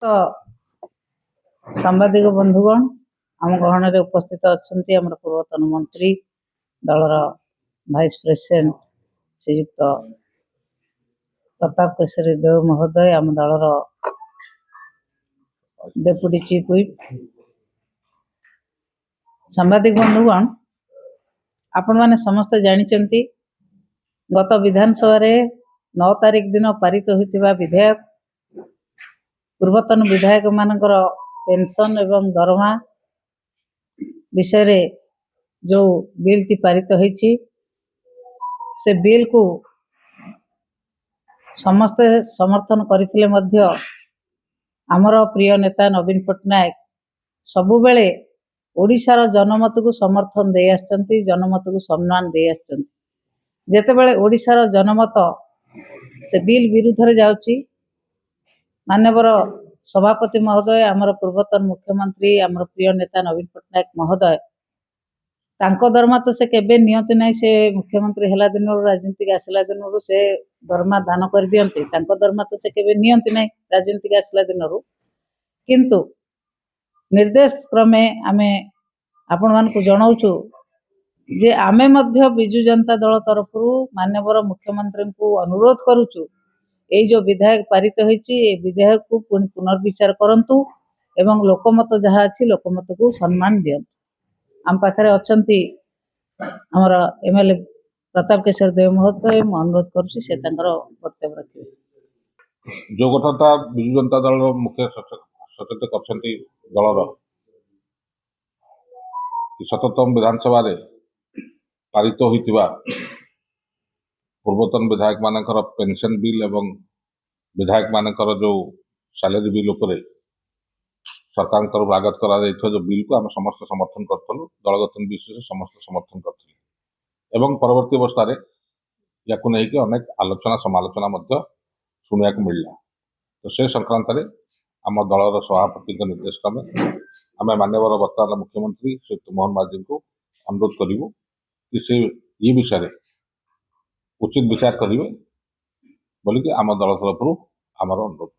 तो सांबादिक बंधुगण आम गहन उपस्थित अच्छा आम पूर्वतन मंत्री दलर भाइस प्रेसिडेंट श्रीयुक्त प्रताप केशरी देव महोदय आम दलर डेप्यूटी चीफ व्हिप सांबादिक बंधुगण आपण माने समस्त जानिचंती गत विधानसभा 9 तारिख दिन पारित होइतिबा विधेयक पूर्वतन विधायक मानकर पेंशन एवं दरमा विषय रे जो बिल टी पारित होइछि से बिल को समस्त समर्थन करथिले मध्य आमर प्रिय नेता नवीन पट्टनायक सबु बेले ओडिशार जनमत को समर्थन दे आछंती जनमत को सम्मान दे आछंती जेते बेले ओडिशार जनमत से बिल विरुद्ध रे जाउची माननीय सभापति महोदय आमर पूर्वतन मुख्यमंत्री आमर प्रिय नेता नवीन पट्टनायक महोदय तांको दरमा तो से केबे नियंति नाही से मुख्यमंत्री हला दिन राजनीतिक आसला दिन से दरमा दान कर दियंती तांको दरमा तो से केबे नियंति नाही राजनीतिक आसला दिन किंतु निर्देश क्रमे आमे आपण मान को जणाउछु जे आमे मध्य बिजु जनता दल तरफ माननीय मुख्यमंत्री को अनुरोध करूछु ये जो विधायक पारित होइछि ए विधायक को पुनर्विचार करंतु एवं लोकमत जहाँ अच्छी लोकमत को सम्मान दियंतु आम पाखरे अछंती हमर एमएलए प्रताप केशर देव महोदय मैं अनुरोध करूछि से तांकर वक्तव्य रखिबे। जो कथाटा बिजु जनता दल मुख्य सचेतक अछंती दलर 77 विधानसभा रे पारित होइतिबा पूर्वतन विधायक मानकर पेंशन बिल एवं विधायक मानकर जो सैलरी बिल उपर सरकार तरफ आगत करा जो बिल को आम समस्त समर्थन करूँ दलगत विशेष समस्त समर्थन करूँ परवर्ती अवस्था या अनेक आलोचना समालोचना शुणा मिलला तो से संक्रांत आम दलर सभापति निर्देश क्रमे आम माननीय वर्तमान मुख्यमंत्री श्री मोहन माझी को अनुरोध करूँ कि से ये विषय उचित विचार करेंगे बोलिकी आम दल तरफ आमर अनुरोध।